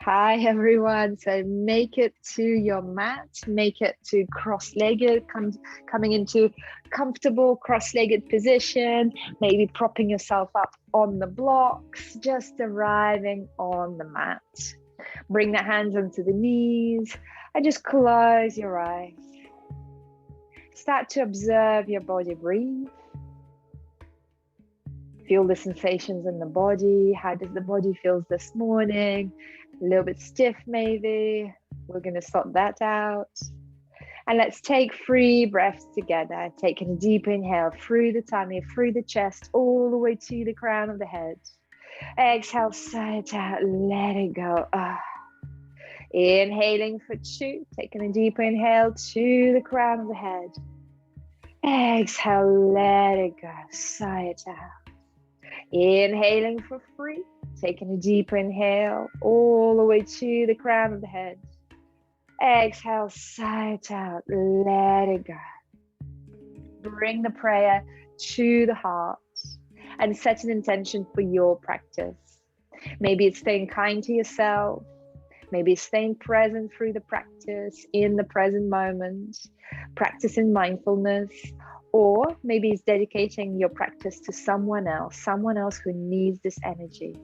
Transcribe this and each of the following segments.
Hi everyone. So make it to your mat, make it to cross-legged, coming into comfortable cross-legged position, maybe propping yourself up on the blocks, just arriving on the mat. Bring the hands onto the knees and just close your eyes. Start to observe your body breathe. Feel the sensations in the body. How does the body feel this morning? A little bit stiff maybe. We're going to sort that out. And let's take 3 breaths together. Taking a deep inhale through the tummy, through the chest, all the way to the crown of the head. Exhale, sigh it out, let it go. Inhaling for 2, taking a deep inhale to the crown of the head. Exhale, let it go, sigh it out. Inhaling for 3, taking a deep inhale all the way to the crown of the head. Exhale, sigh it out, let it go. Bring the prayer to the heart and set an intention for your practice. Maybe it's staying kind to yourself. Maybe it's staying present through the practice in the present moment, practicing mindfulness. Or maybe it's dedicating your practice to someone else who needs this energy.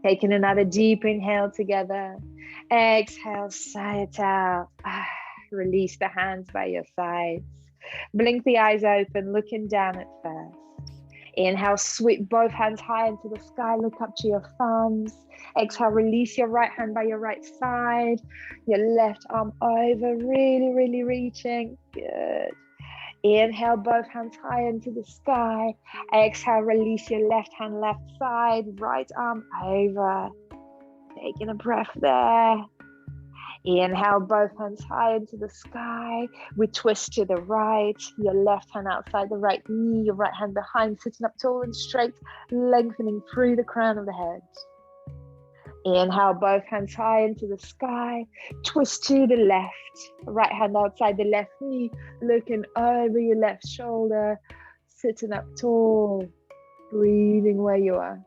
Taking another deep inhale together. Exhale, sigh it out. Release the hands by your sides. Blink the eyes open, looking down at first. Inhale, sweep both hands high into the sky. Look up to your thumbs. Exhale, release your right hand by your right side. Your left arm over, really, really reaching. Good. Inhale, both hands high into the sky. Exhale, release your left hand, left side, right arm over. Taking a breath there. Inhale, both hands high into the sky. We twist to the right. Your left hand outside the right knee, your right hand behind, sitting up tall and straight, lengthening through the crown of the head. Inhale, both hands high into the sky. Twist to the left. Right hand outside the left knee, looking over your left shoulder, sitting up tall, breathing where you are.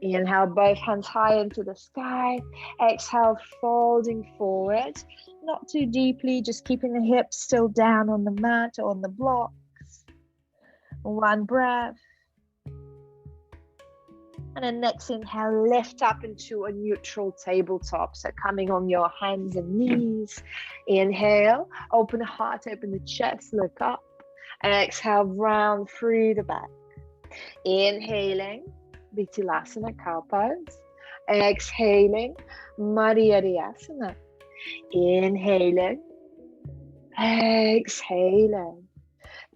Inhale, both hands high into the sky. Exhale, folding forward. Not too deeply, just keeping the hips still down on the mat or on the blocks. 1 breath. And then next inhale, lift up into a neutral tabletop. So coming on your hands and knees. Inhale, open the heart, open the chest, look up. Exhale, round through the back. Inhaling, Vittilasana cow pose. Exhaling, Madhyasana. Inhaling, exhaling.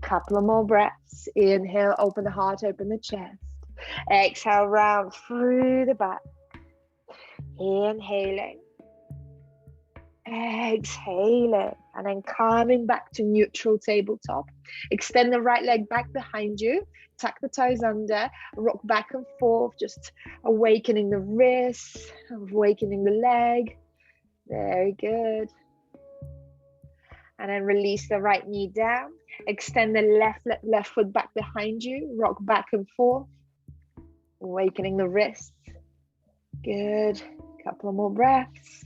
Couple of more breaths. Inhale, open the heart, open the chest. Exhale, round through the back. Inhaling. Exhaling. And then coming back to neutral tabletop. Extend the right leg back behind you. Tuck the toes under. Rock back and forth. Just awakening the wrists. Awakening the leg. Very good. And then release the right knee down. Extend the left foot back behind you. Rock back and forth. Awakening the wrists. Good. Couple of more breaths.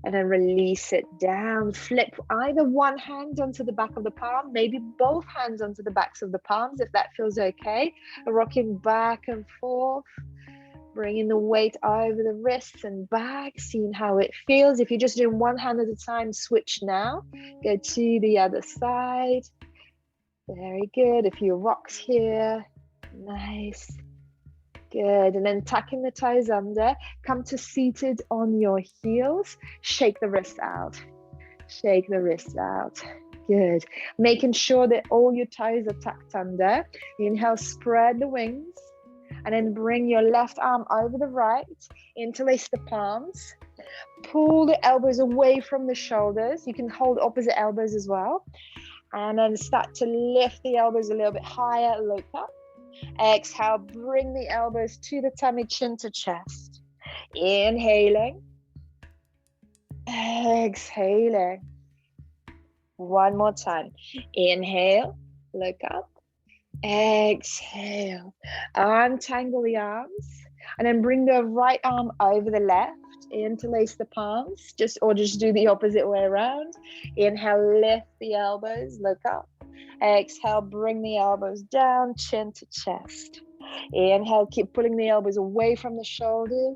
And then release it down. Flip either one hand onto the back of the palm, maybe both hands onto the backs of the palms if that feels okay. Rocking back and forth. Bringing the weight over the wrists and back, seeing how it feels. If you're just doing one hand at a time, switch now. Go to the other side. Very good. A few rocks here. Nice. Good. And then tucking the toes under, come to seated on your heels. Shake the wrist out. Shake the wrist out. Good. Making sure that all your toes are tucked under. Inhale, spread the wings. And then bring your left arm over the right. Interlace the palms. Pull the elbows away from the shoulders. You can hold opposite elbows as well. And then start to lift the elbows a little bit higher. Look up. Exhale, bring the elbows to the tummy, chin to chest. Inhaling. Exhaling. One more time. Inhale, look up. Exhale. Untangle the arms. And then bring the right arm over the left. Interlace the palms, just do the opposite way around. Inhale, lift the elbows, look up. Exhale, bring the elbows down, chin to chest. Inhale, keep pulling the elbows away from the shoulders.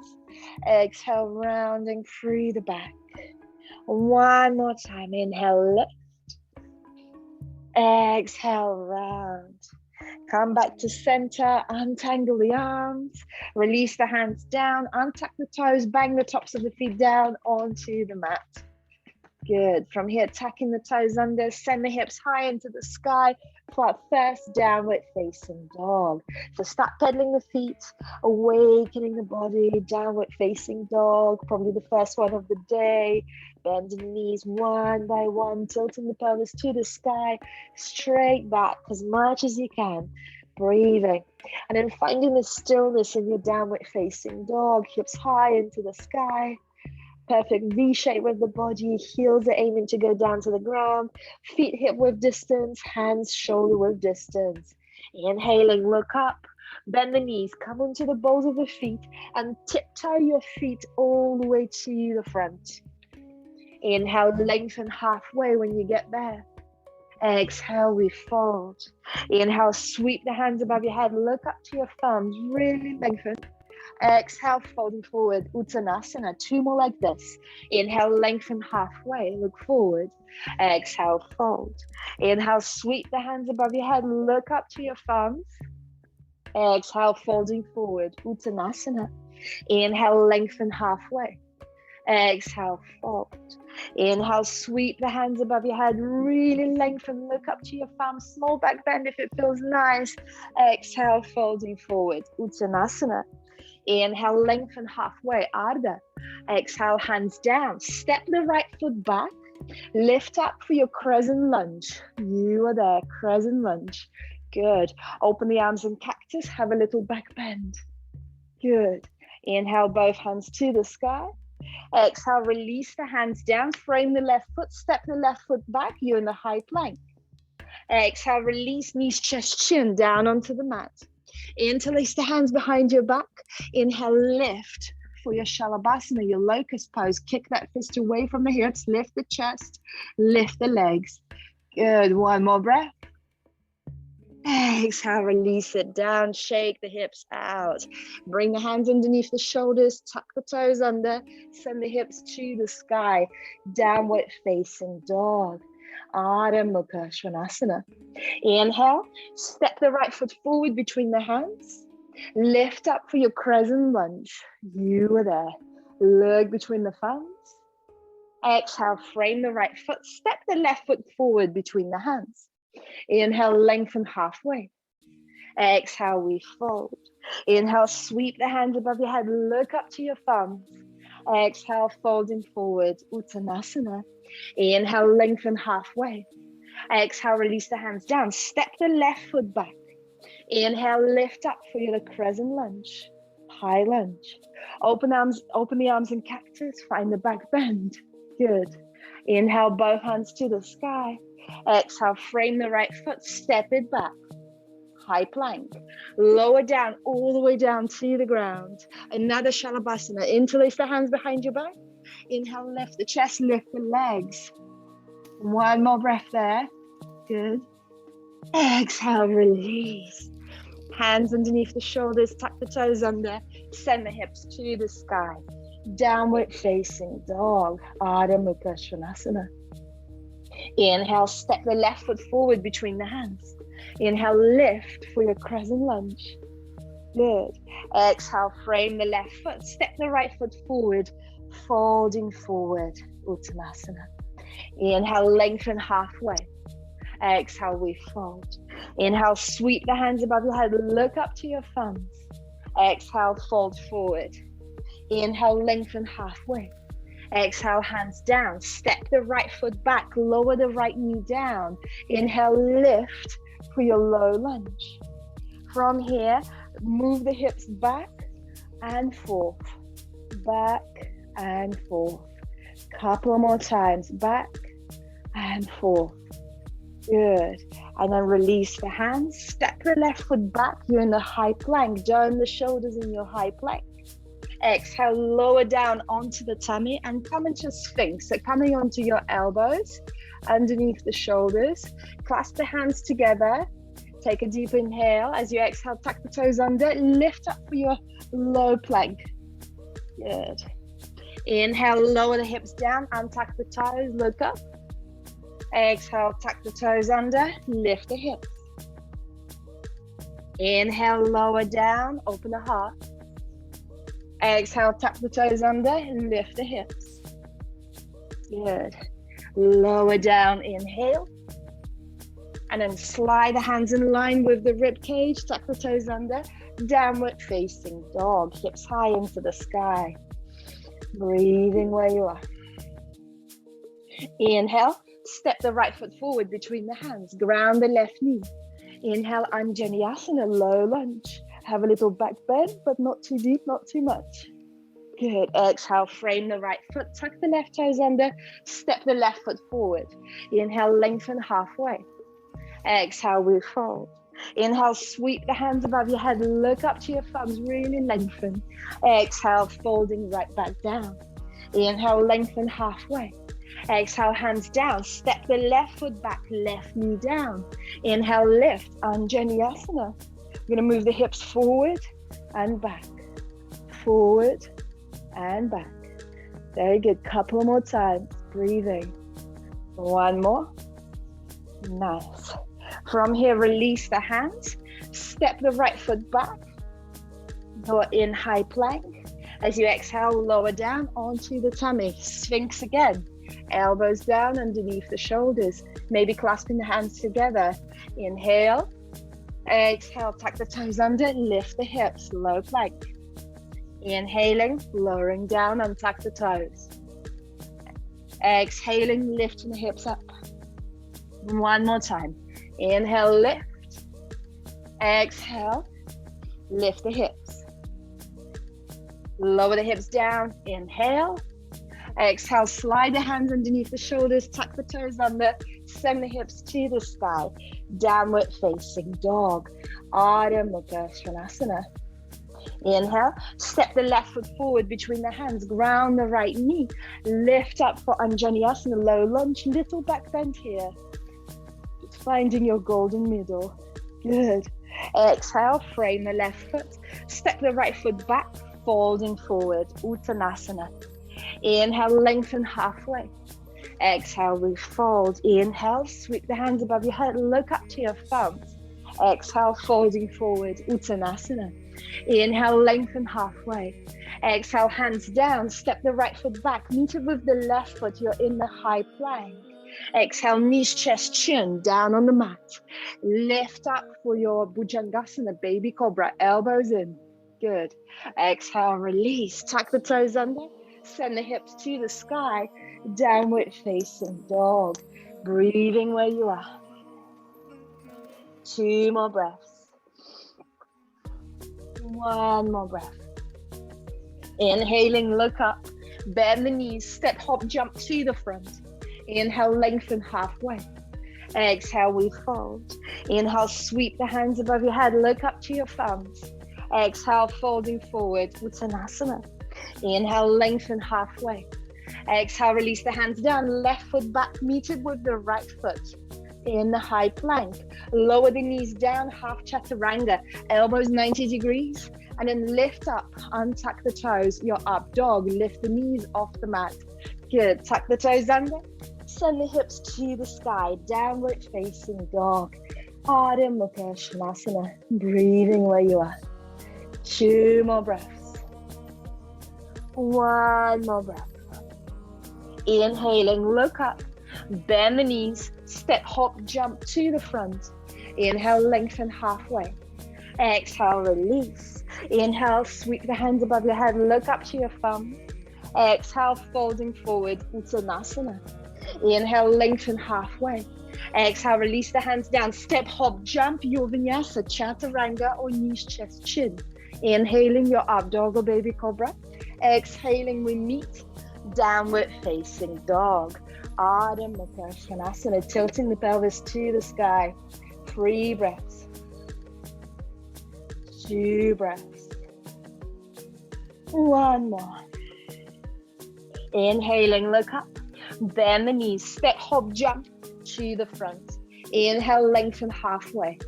Exhale, rounding through the back. One more time. Inhale, lift. Exhale, round. Come back to center, untangle the arms, release the hands down, untuck the toes, bang the tops of the feet down onto the mat. Good. From here, tucking the toes under, send the hips high into the sky, flat first downward facing dog. So start pedaling the feet, awakening the body, downward facing dog, probably the first one of the day. Bend the knees one by one, tilting the pelvis to the sky, straight back as much as you can. Breathing. And then finding the stillness in your downward facing dog, hips high into the sky. Perfect V shape with the body, heels are aiming to go down to the ground, feet hip width distance, hands shoulder width distance. Inhaling, look up, bend the knees, come onto the balls of the feet and tiptoe your feet all the way to the front. Inhale, lengthen halfway when you get there. Exhale, we fold. Inhale, sweep the hands above your head, look up to your thumbs, really lengthen. Exhale, folding forward, Uttanasana. 2 more like this. Inhale, lengthen halfway, look forward. Exhale, fold. Inhale, sweep the hands above your head, look up to your thumbs. Exhale, folding forward, Uttanasana. Inhale, lengthen halfway. Exhale, fold. Inhale, sweep the hands above your head, really lengthen, look up to your thumbs, small back bend if it feels nice. Exhale, folding forward, Uttanasana. Inhale, lengthen halfway, Ardha. Exhale, hands down, step the right foot back, lift up for your crescent lunge. You are there, crescent lunge. Good. Open the arms in cactus, have a little back bend. Good. Inhale, both hands to the sky. Exhale, release the hands down, frame the left foot, step the left foot back, you're in the high plank. Exhale, release knees, chest, chin down onto the mat. Interlace the hands behind your back. Inhale, lift for your Shalabhasana, your locust pose. Kick that fist away from the hips, lift the chest, lift the legs. Good, one more breath. Exhale, release it down, shake the hips out. Bring the hands underneath the shoulders, tuck the toes under, send the hips to the sky. Downward facing dog. Adho Mukha Svanasana. Inhale, step the right foot forward between the hands. Lift up for your crescent lunge. You are there. Look between the thumbs. Exhale, frame the right foot, step the left foot forward between the hands. Inhale, lengthen halfway. Exhale, we fold. Inhale, sweep the hands above your head, look up to your thumbs. Exhale, folding forward, Uttanasana. Inhale, lengthen halfway. Exhale, release the hands down, step the left foot back. Inhale, lift up for your crescent lunge, high lunge. Open the arms in cactus, find the back bend. Good. Inhale, both hands to the sky. Exhale, frame the right foot, step it back. High plank. Lower down, all the way down to the ground. Another Shalabhasana. Interlace the hands behind your back. Inhale, lift the chest, lift the legs. One more breath there. Good. Exhale, release. Hands underneath the shoulders, tuck the toes under, send the hips to the sky. Downward facing dog, Adho Mukha Svanasana. Inhale, step the left foot forward between the hands. Inhale, lift for your crescent lunge. Good. Exhale, frame the left foot, step the right foot forward, folding forward, Uttanasana. Inhale, lengthen halfway. Exhale, we fold. Inhale, sweep the hands above your head, look up to your thumbs. Exhale, fold forward. Inhale, lengthen halfway. Exhale, hands down, step the right foot back, lower the right knee down. Inhale, lift for your low lunge. From here, move the hips back and forth, back and forth. Couple more times, back and forth. Good. And then release the hands, step Step the left foot back. You're in the high plank. Down the shoulders in your high plank. Exhale, lower down onto the tummy and come into Sphinx. So coming onto your elbows, underneath the shoulders. Clasp the hands together. Take a deep inhale. As you exhale, tuck the toes under. Lift up for your low plank. Good. Inhale, lower the hips down, untuck the toes, look up. Exhale, tuck the toes under, lift the hips. Inhale, lower down, open the heart. Exhale, tuck the toes under, lift the hips. Good. Lower down, inhale. And then slide the hands in line with the rib cage, tuck the toes under, downward facing dog, hips high into the sky. Breathing where you are. Inhale, step the right foot forward between the hands, ground the left knee. Inhale, Anjaneyasana, low lunge. Have a little back bend, but not too deep, not too much. Good. Exhale, frame the right foot, tuck the left toes under, step the left foot forward. Inhale, lengthen halfway. Exhale, we fold. Inhale, sweep the hands above your head, look up to your thumbs, really lengthen. Exhale, folding right back down. Inhale, lengthen halfway. Exhale, hands down, step the left foot back, left knee down. Inhale, lift, Anjaneyasana. We're gonna move the hips forward and back, forward and back. Very good, couple more times, breathing. One more, nice. From here, release the hands, step the right foot back, go in high plank. As you exhale, lower down onto the tummy, Sphinx again. Elbows down underneath the shoulders, maybe clasping the hands together. Inhale, exhale, tuck the toes under, lift the hips, low plank. Inhaling, lowering down, untuck the toes. Exhaling, lifting the hips up. One more time. Inhale, lift. Exhale, lift the hips. Lower the hips down. Inhale. Exhale, slide the hands underneath the shoulders, tuck the toes under, send the hips to the sky. Downward facing dog. Ardha Mukha Svanasana. Inhale, step the left foot forward between the hands, ground the right knee. Lift up for Anjaneyasana, low lunge, little back bend here. Finding your golden middle. Good. Exhale, frame the left foot. Step the right foot back, folding forward. Uttanasana. Inhale, lengthen halfway. Exhale, we fold. Inhale, sweep the hands above your head. Look up to your thumbs. Exhale, folding forward. Uttanasana. Inhale, lengthen halfway. Exhale, hands down. Step the right foot back. Meet it with the left foot. You're in the high plank. Exhale, knees, chest, chin, down on the mat. Lift up for your Bhujangasana, baby cobra, elbows in. Good. Exhale, release, tuck the toes under, send the hips to the sky, downward facing dog. Breathing where you are. 2 more breaths. 1 more breath. Inhaling, look up, bend the knees, step, hop, jump to the front. Inhale, lengthen halfway. Exhale, we fold. Inhale, sweep the hands above your head, look up to your thumbs. Exhale, folding forward, Uttanasana. Inhale, lengthen halfway. Exhale, release the hands down, left foot back, meet it with the right foot. In the high plank. Lower the knees down, half chaturanga, elbows 90 degrees. And then lift up, untuck the toes, you're up dog, lift the knees off the mat. Good, tuck the toes under. Send the hips to the sky, downward facing dog. Ardha Mukha Svanasana. Breathing where you are. 2 more breaths. 1 more breath. Inhaling, look up, bend the knees, step, hop, jump to the front. Inhale, lengthen halfway. Exhale, release. Inhale, sweep the hands above your head, look up to your thumb. Exhale, folding forward, Uttanasana. Inhale, lengthen halfway. Exhale, release the hands down. Step, hop, jump, your Vinyasa, chaturanga or knees, chest, chin. Inhaling, your up dog or baby cobra. Exhaling, we meet. Downward facing dog. Ardha Mukha Svanasana, tilting the pelvis to the sky. 3 breaths. 2 breaths. 1 more. Inhaling, look up. Bend the knees, step, hop, jump to the front. Inhale, lengthen halfway.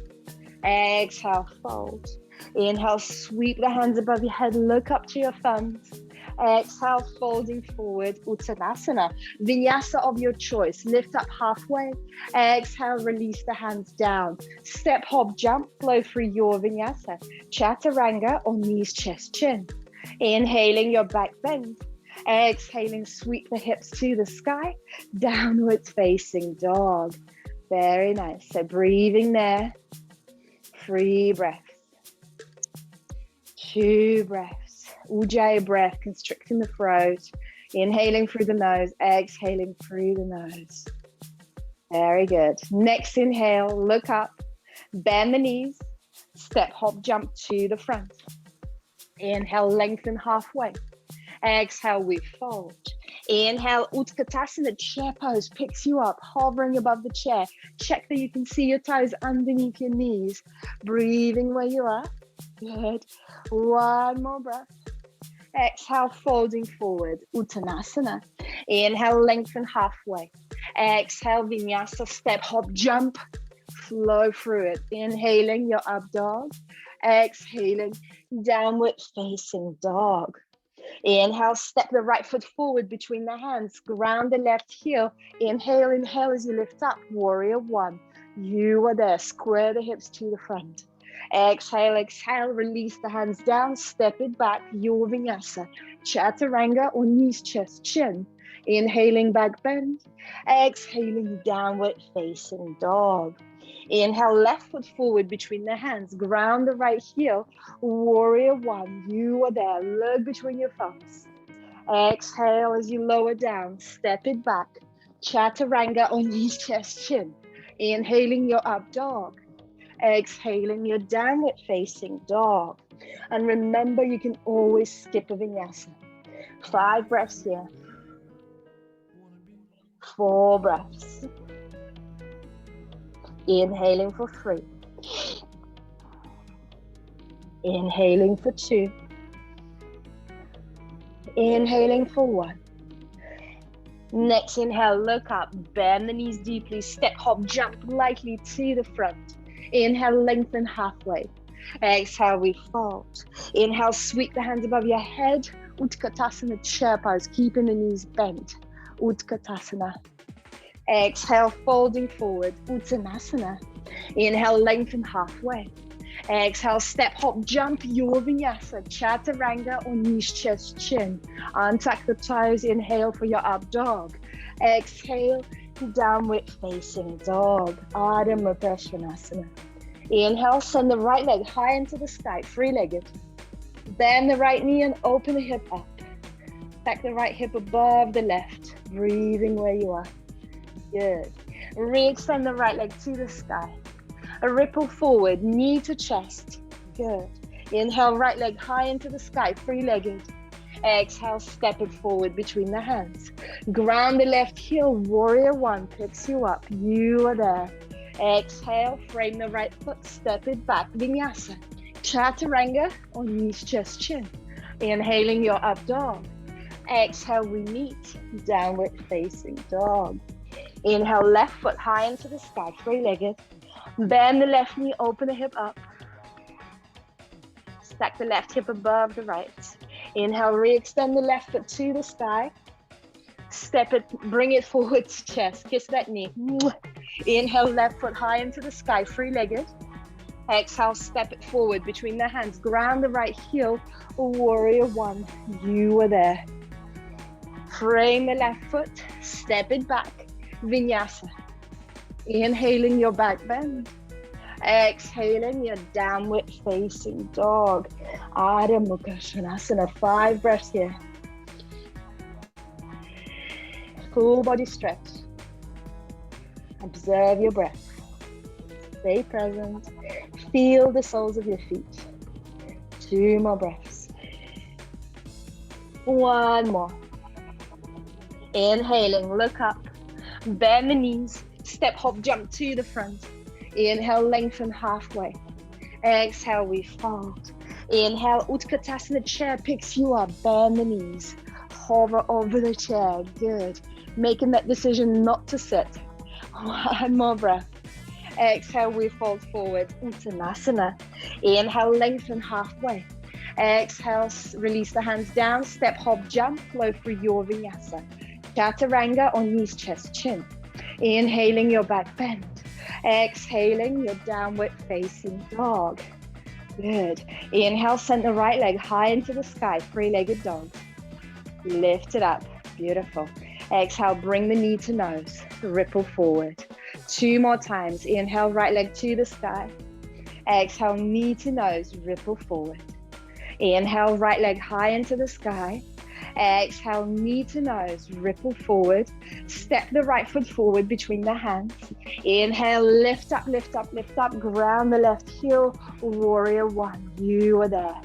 Exhale, fold. Inhale, sweep the hands above your head, look up to your thumbs. Exhale, folding forward, Uttanasana. Vinyasa of your choice. Lift up halfway. Exhale, release the hands down. Step, hop, jump, flow through your Vinyasa. Chaturanga or knees, chest, chin. Inhaling, your back bend. Exhaling, sweep the hips to the sky. Downwards facing dog. Very nice. So breathing there. 3 breaths. 2 breaths. Ujjayi breath, constricting the throat. Inhaling through the nose, exhaling through the nose. Very good. Next inhale, look up, bend the knees, step, hop, jump to the front. Inhale, lengthen halfway. Exhale, we fold. Inhale, Utkatasana, chair pose picks you up, hovering above the chair. Check that you can see your toes underneath your knees. Breathing where you are. Good. 1 more breath. Exhale, folding forward, Uttanasana. Inhale, lengthen halfway. Exhale, Vinyasa, step, hop, jump. Flow through it. Inhaling, your up dog. Exhaling, downward facing dog. Inhale, step the right foot forward between the hands. Ground the left heel. Inhale, inhale as you lift up. Warrior 1. You are there. Square the hips to the front. Exhale, exhale, release the hands down, step it back, your Vinyasa. Chaturanga or knees, chest, chin. Inhaling, back bend. Exhaling, downward facing dog. Inhale, left foot forward between the hands, ground the right heel. Warrior 1, you are there, look between your thumbs. Exhale as you lower down, step it back. Chaturanga or knees, chest, chin. Inhaling, your up dog. Exhaling, your downward facing dog. And remember, you can always skip a Vinyasa. 5 breaths here. 4 breaths. Inhaling for 3. Inhaling for 2. Inhaling for 1. Next inhale, look up, bend the knees deeply, step, hop, jump lightly to the front. Inhale, lengthen halfway. Exhale, we fold. Inhale, sweep the hands above your head. Utkatasana, chair pose, keeping the knees bent. Utkatasana. Exhale, folding forward. Uttanasana. Inhale, lengthen halfway. Exhale, step, hop, jump, your Vinyasa. Chaturanga or knees, chest, chin. Untuck the toes, inhale for your up dog. Exhale, downward facing dog. Ardha Mukha Svanasana. Inhale, send the right leg high into the sky, 3-legged. Bend the right knee and open the hip up. Stack the right hip above the left. Breathing where you are. Good. Re-extend the right leg to the sky. A ripple forward, knee to chest. Good. Inhale, right leg high into the sky, 3-legged. Exhale, step it forward between the hands. Ground the left heel, warrior 1 picks you up. You are there. Exhale, frame the right foot, step it back. Vinyasa. Chaturanga or knees, chest, chin. Inhaling, your up dog. Exhale, we meet. Downward facing dog. Inhale, left foot high into the sky, 3-legged. Bend the left knee, open the hip up. Stack the left hip above the right. Inhale, re-extend the left foot to the sky. Step it, bring it forward to chest. Kiss that knee. Inhale, left foot high into the sky, 3-legged. Exhale, step it forward between the hands. Ground the right heel, warrior 1. You are there. Frame the left foot, step it back. Vinyasa. Inhaling, your back bend. Exhaling, your downward facing dog. Ardha Mukha Svanasana. 5 breaths here. Full body stretch. Observe your breath. Stay present. Feel the soles of your feet. 2 more breaths. 1 more. Inhaling, look up. Bend the knees. Step, hop, jump to the front. Inhale, lengthen halfway. Exhale, we fold. Inhale, Utkatasana, chair picks you up, bend the knees, hover over the chair, good. Making that decision not to sit. One more breath. Exhale, we fold forward, Uttanasana. Inhale, lengthen halfway. Exhale, release the hands down, step, hop, jump, flow through your Vinyasa. Chaturanga on knees, chest, chin. Inhaling your back bend. Exhaling your downward facing dog. Good. Inhale, send the right leg high into the sky, three-legged dog. Lift it up. Beautiful. Exhale, bring the knee to nose. Ripple forward. 2 more times. Inhale, right leg to the sky. Exhale, knee to nose. Ripple forward. Inhale, right leg high into the sky. Exhale, knee to nose. Ripple forward. Step the right foot forward between the hands. Inhale, lift up, lift up, lift up. Ground the left heel. Warrior one. You are there.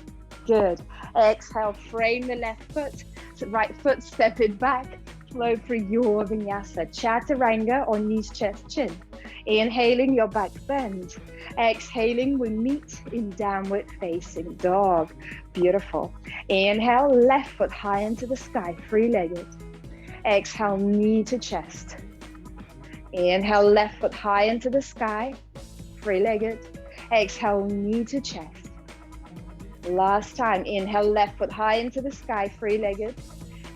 Good. Exhale, frame the left foot. Right foot, step it back. Flow through your Vinyasa. Chaturanga on knees, chest, chin. Inhaling your back bend. Exhaling, we meet in downward facing dog. Beautiful. Inhale, left foot high into the sky, three-legged. Exhale, knee to chest. Inhale, left foot high into the sky, three-legged. Exhale, knee to chest. Last time. Inhale, left foot high into the sky, three-legged.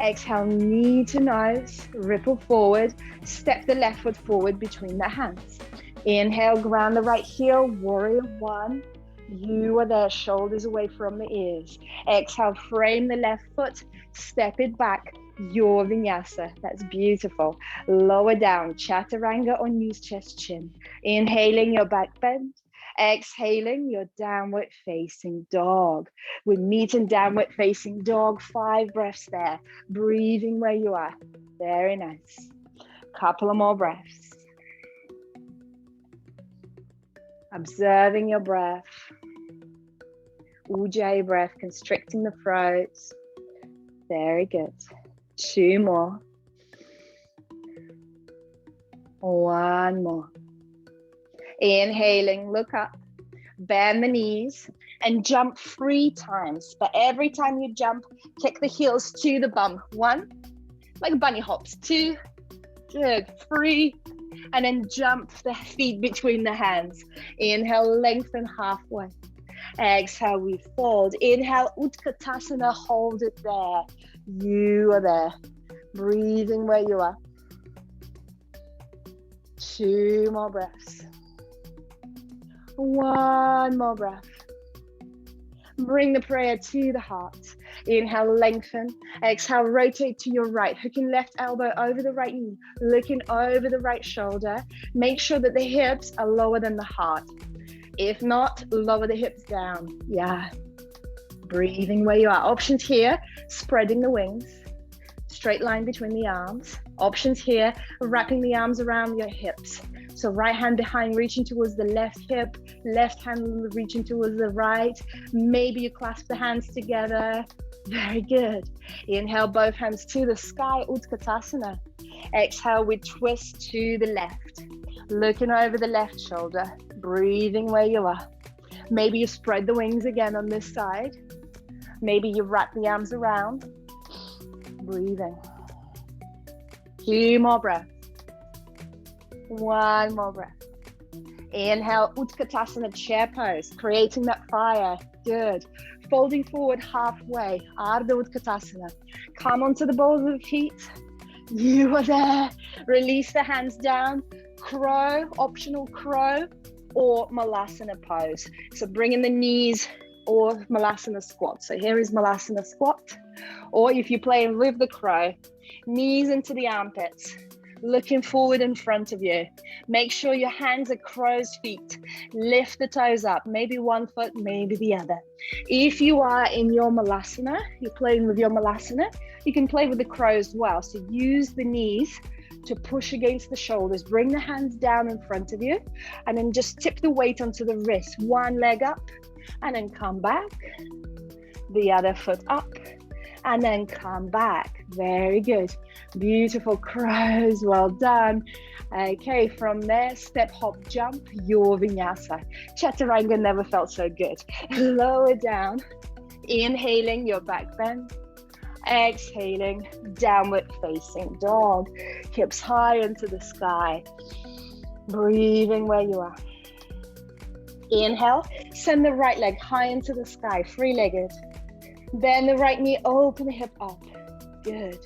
Exhale, knee to nose, ripple forward, step the left foot forward between the hands. Inhale, ground the right heel, warrior one. You are there, shoulders away from the ears. Exhale, frame the left foot, step it back, your Vinyasa. That's beautiful. Lower down, Chaturanga on knees, chest, chin. Inhaling your back bend. Exhaling your downward facing dog. We meet in downward facing dog. 5 breaths there. Breathing where you are. Very nice. Couple of more breaths. Observing your breath. Ujjayi breath, constricting the throat. Very good. 2 more. 1 more. Inhaling, look up, bend the knees, and jump 3 times. But every time you jump, kick the heels to the bum. 1, like bunny hops. 2, good. 3, and then jump the feet between the hands. Inhale, lengthen halfway. Exhale, we fold. Inhale, Utkatasana, hold it there. You are there. Breathing where you are. 2 more breaths. 1 more breath. Bring the prayer to the heart. Inhale, lengthen. Exhale, rotate to your right. Hooking left elbow over the right knee. Looking over the right shoulder. Make sure that the hips are lower than the heart. If not, lower the hips down. Yeah. Breathing where you are. Options here, spreading the wings. Straight line between the arms. Options here, wrapping the arms around your hips. So right hand behind, reaching towards the left hip, left hand reaching towards the right. Maybe you clasp the hands together. Very good. Inhale, both hands to the sky, Utkatasana. Exhale, we twist to the left. Looking over the left shoulder, breathing where you are. Maybe you spread the wings again on this side. Maybe you wrap the arms around. Breathing. 2 more breaths. 1 more breath. Inhale, Utkatasana, chair pose, creating that fire. Good. Folding forward halfway, Ardha Utkatasana. Come onto the balls of the feet. You are there. Release the hands down. Crow, optional crow, or Malasana pose. So bring in the knees or Malasana squat. So here is Malasana squat. Or if you're playing with the crow, knees into the armpits. Looking forward in front of you. Make sure your hands are crow's feet. Lift the toes up, maybe one foot, maybe the other. If you are in your Malasana, you're playing with your Malasana, you can play with the crow as well. So use the knees to push against the shoulders. Bring the hands down in front of you and then just tip the weight onto the wrist. One leg up and then come back. The other foot up and then come back. Very good. Beautiful crows, well done. Okay, from there, step, hop, jump, your vinyasa. Chaturanga never felt so good. Lower down, inhaling your back bend. Exhaling, downward facing dog. Hips high into the sky. Breathing where you are. Inhale, send the right leg high into the sky, three-legged. Bend the right knee, open the hip up. Good.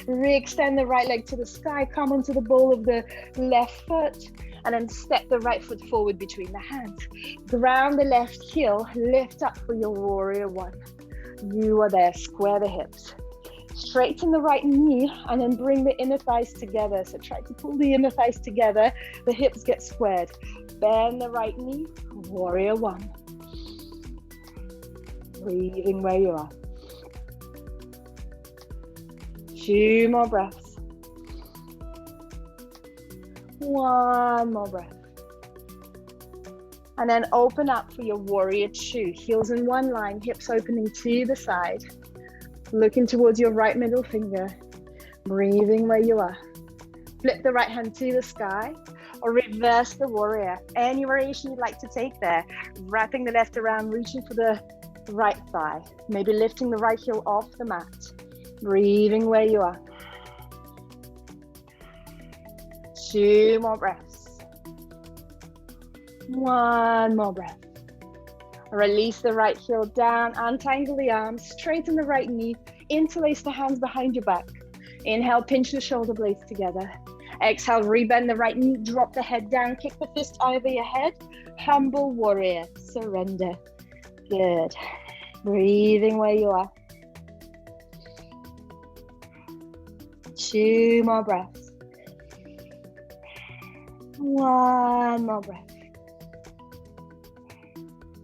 Re-extend the right leg to the sky, come onto the ball of the left foot, and then step the right foot forward between the hands. Ground the left heel, lift up for your warrior one. You are there, square the hips. Straighten the right knee and then bring the inner thighs together. So try to pull the inner thighs together, the hips get squared. Bend the right knee, warrior one. Breathing where you are. 2 more breaths. 1 more breath. And then open up for your warrior two. Heels in one line, hips opening to the side. Looking towards your right middle finger. Breathing where you are. Flip the right hand to the sky or reverse the warrior. Any variation you'd like to take there. Wrapping the left around, reaching for the right thigh. Maybe lifting the right heel off the mat. Breathing where you are. 2 more breaths. 1 more breath. Release the right heel down, untangle the arms, straighten the right knee, interlace the hands behind your back. Inhale, pinch the shoulder blades together. Exhale, rebend the right knee, drop the head down, kick the fist over your head. Humble warrior, surrender. Good. Breathing where you are. 2 more breaths. 1 more breath.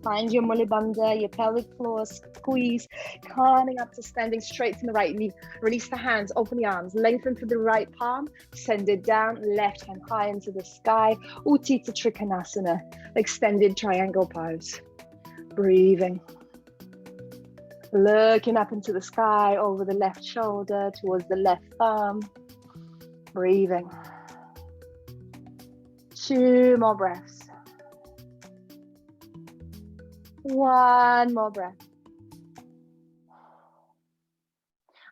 Find your mula bandha, your pelvic floor, squeeze, coming up to standing straight from the right knee. Release the hands, open the arms, lengthen for the right palm, send it down, left hand high into the sky. Utthita Trikonasana, extended triangle pose. Breathing. Looking up into the sky, over the left shoulder, towards the left thumb. Breathing. 2 more breaths. 1 more breath.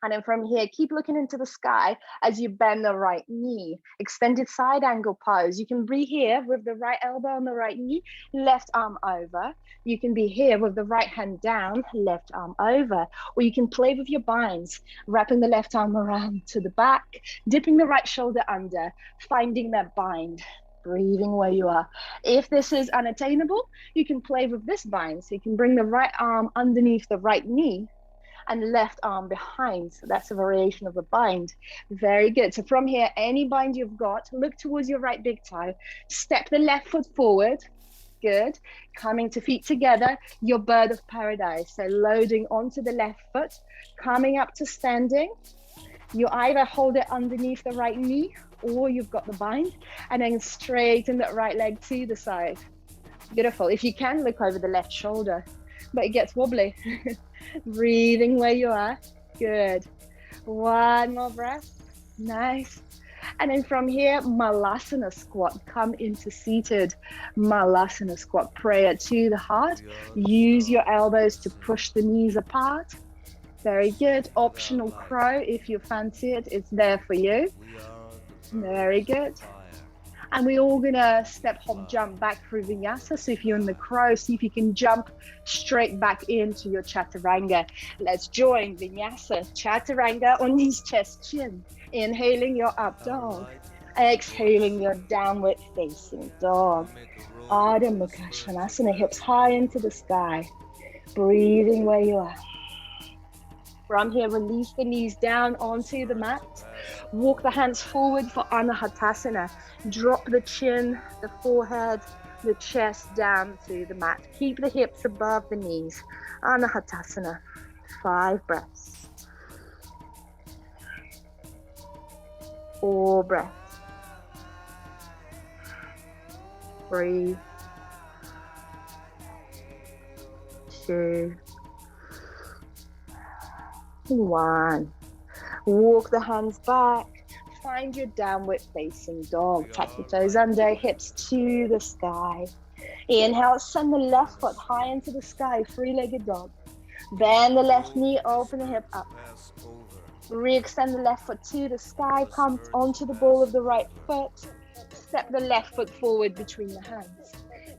And then from here, keep looking into the sky as you bend the right knee. Extended side angle pose. You can be here with the right elbow on the right knee, left arm over. You can be here with the right hand down, left arm over. Or you can play with your binds, wrapping the left arm around to the back, dipping the right shoulder under, finding that bind. Breathing where you are. If this is unattainable, you can play with this bind. So you can bring the right arm underneath the right knee and left arm behind. So that's a variation of a bind. Very good. So from here, any bind you've got, look towards your right big toe. Step the left foot forward. Good. Coming to feet together, your bird of paradise. So loading onto the left foot, coming up to standing. You either hold it underneath the right knee or you've got the bind, and then straighten that right leg to the side. Beautiful. If you can, look over the left shoulder, but it gets wobbly. Breathing where you are. Good. 1 more breath. Nice. And then from here, Malasana squat. Come into seated Malasana squat. Prayer to the heart. Use your elbows to push the knees apart. Very good. Optional crow, if you fancy it, it's there for you. Very good. And we're all gonna step, hop, jump back through Vinyasa. So if you're in the crow, see if you can jump straight back into your Chaturanga. Let's join Vinyasa. Chaturanga on knees, chest, chin. Inhaling your up dog. Exhaling your downward facing dog. Ardha Mukha Svanasana, hips high into the sky. Breathing where you are. From here, release the knees down onto the mat. Walk the hands forward for Anahatasana. Drop the chin, the forehead, the chest down to the mat. Keep the hips above the knees. Anahatasana. 5 breaths. 4 breaths. Breathe. 2. 1. Walk the hands back, find your downward facing dog. Tuck the toes under, hips to the sky. Inhale, send the left foot high into the sky, three-legged dog. Bend the left knee, open the hip up. Re-extend the left foot to the sky, come onto the ball of the right foot. Step the left foot forward between the hands.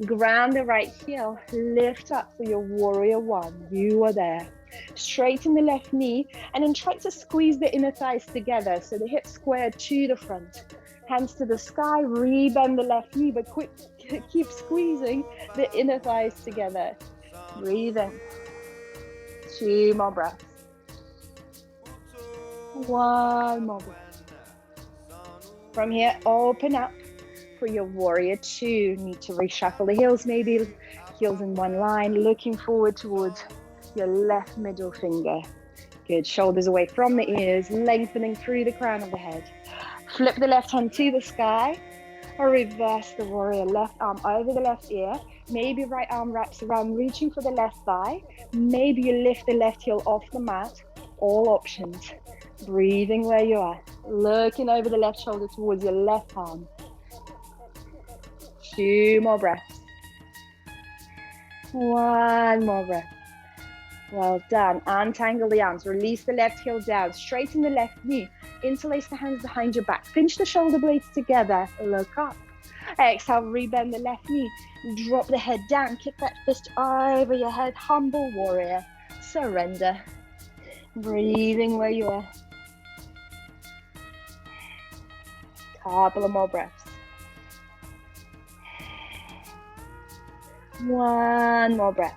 Ground the right heel, lift up for your warrior one. You are there. Straighten the left knee and then try to squeeze the inner thighs together so the hips square to the front. Hands to the sky, re-bend the left knee, but keep squeezing the inner thighs together. Breathe in. 2 more breaths. 1 more breath. From here, open up for your warrior two. Need to reshuffle the heels, maybe heels in one line, looking forward towards your left middle finger. Good, shoulders away from the ears, lengthening through the crown of the head. Flip the left hand to the sky, or reverse the warrior. Left arm over the left ear. Maybe right arm wraps around, reaching for the left thigh. Maybe you lift the left heel off the mat. All options. Breathing where you are. Looking over the left shoulder towards your left arm. 2 more breaths. 1 more breath. Well done. Untangle the arms. Release the left heel down. Straighten the left knee. Interlace the hands behind your back. Pinch the shoulder blades together. Look up. Exhale, rebend the left knee. Drop the head down. Kick that fist over your head. Humble warrior. Surrender. Breathing where you are. Couple of more breaths. 1 more breath.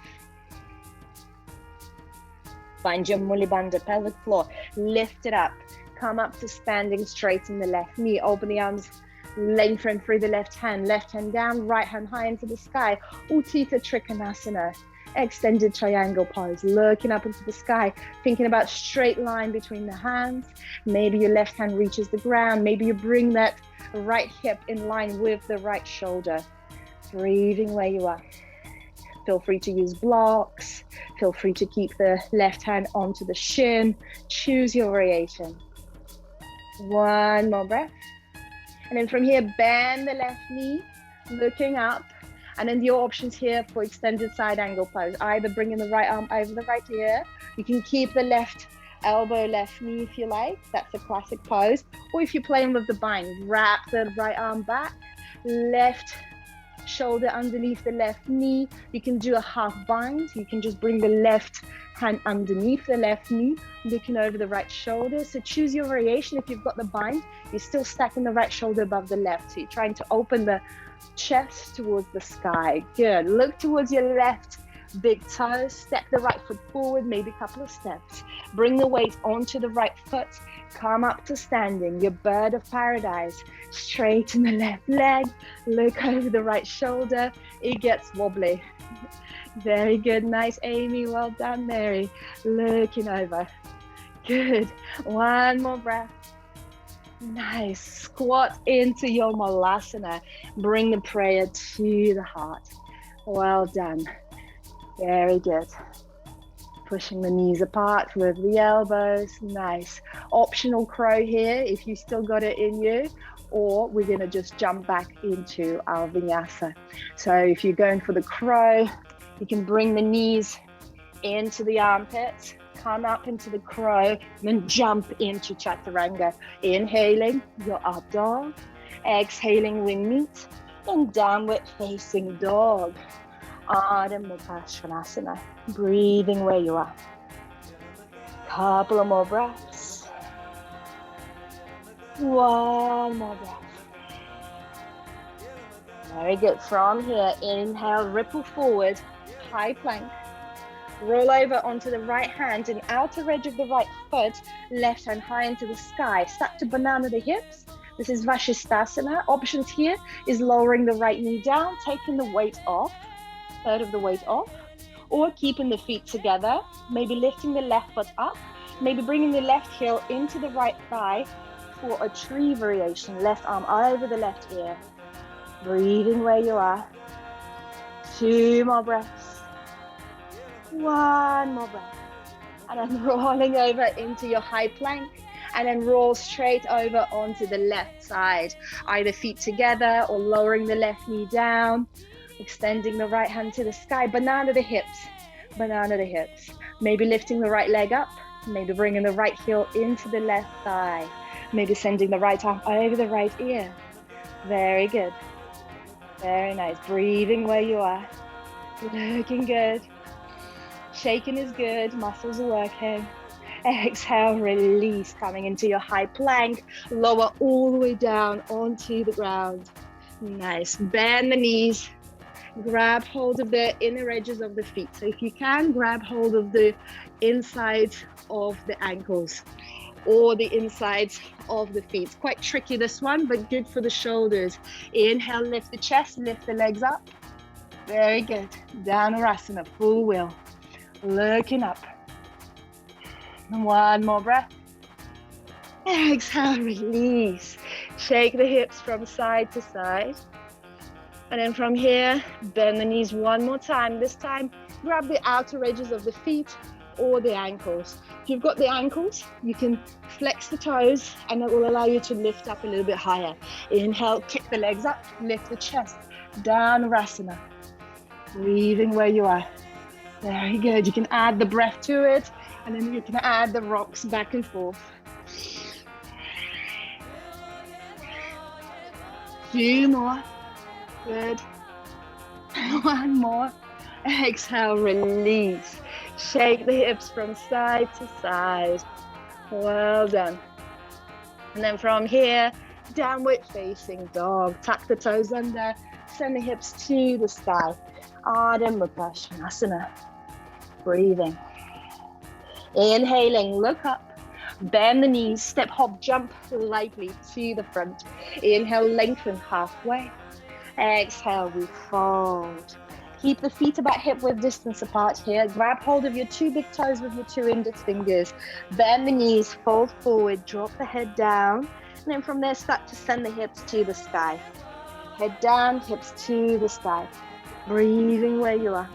Find your Muli Bandha pelvic floor. Lift it up. Come up to standing, straighten the left knee. Open the arms, lengthen through the left hand down, right hand high into the sky. Utthita Trikonasana. Extended triangle pose, looking up into the sky, thinking about straight line between the hands. Maybe your left hand reaches the ground. Maybe you bring that right hip in line with the right shoulder. Breathing where you are. Feel free to use blocks. Feel free to keep the left hand onto the shin. Choose your variation. 1 more breath. And then from here, bend the left knee, looking up. And then your options here for extended side angle pose. Either bringing the right arm over the right ear. You can keep the left elbow, left knee if you like. That's a classic pose. Or if you're playing with the bind, wrap the right arm back, left shoulder underneath the left knee. You can do a half bind. You can just bring the left hand underneath the left knee, looking over the right shoulder. So choose your variation. If you've got the bind, you're still stacking the right shoulder above the left. So you're trying to open the chest towards the sky. Good. Look towards your left big toe. Step the right foot forward, maybe a couple of steps. Bring the weight onto the right foot. Come up to standing, your bird of paradise. Straighten the left leg. Look over the right shoulder. It gets wobbly. Very good. Nice, Amy. Well done, Mary. Looking over. Good. 1 more breath. Nice. Squat into your Malasana. Bring the prayer to the heart. Well done. Very good. Pushing the knees apart with the elbows. Nice. Optional crow here if you still got it in you, or we're going to just jump back into our vinyasa. So if you're going for the crow, you can bring the knees into the armpits, come up into the crow, and then jump into chaturanga. Inhaling your up dog, exhaling wing meet, and downward facing dog. Ardha Mukha Svanasana. Breathing where you are. Couple of more breaths. 1 more breath. Very good. From here, inhale, ripple forward, high plank. Roll over onto the right hand and outer edge of the right foot, left hand high into the sky. Start to banana the hips. This is Vashisthasana. Options here is lowering the right knee down, taking the weight off, third of the weight off, or keeping the feet together, maybe lifting the left foot up, maybe bringing the left heel into the right thigh for a tree variation, left arm over the left ear. Breathing where you are. 2 more breaths. 1 more breath. And then rolling over into your high plank. and then roll straight over onto the left side, either feet together or lowering the left knee down, extending the right hand to the sky, banana the hips, maybe lifting the right leg up, maybe bringing the right heel into the left thigh, maybe sending the right arm over the right ear. Very good. Very nice. Breathing where you are. Looking good. Shaking is good. Muscles are working. Exhale, release, coming into your high plank. Lower all the way down onto the ground. Nice. Bend the knees. Grab hold of the inner edges of the feet. So if you can, grab hold of the insides of the ankles or the insides of the feet. It's quite tricky, this one, but good for the shoulders. Inhale, lift the chest, lift the legs up. Very good. Dhanurasana, full wheel. Looking up. One more breath. Exhale, release. Shake the hips from side to side. And then from here, bend the knees one more time. This time, grab the outer edges of the feet or the ankles. If you've got the ankles, you can flex the toes and it will allow you to lift up a little bit higher. Inhale, kick the legs up, lift the chest, Dhanurasana. Breathing where you are. Very good. You can add the breath to it and then you can add the rocks back and forth. Few more. Good. One more. Exhale, release. Shake the hips from side to side. Well done. And then from here, downward facing dog. Tuck the toes under. Send the hips to the sky. Ardha Mukha Svanasana. Breathing. Inhaling, look up. Bend the knees, step, hop, jump lightly to the front. Inhale, lengthen halfway. Exhale, we fold. Keep the feet about hip-width distance apart here. Grab hold of your two big toes with your two index fingers. Bend the knees, fold forward, drop the head down. And then from there, start to send the hips to the sky. Head down, hips to the sky. Breathing where you are.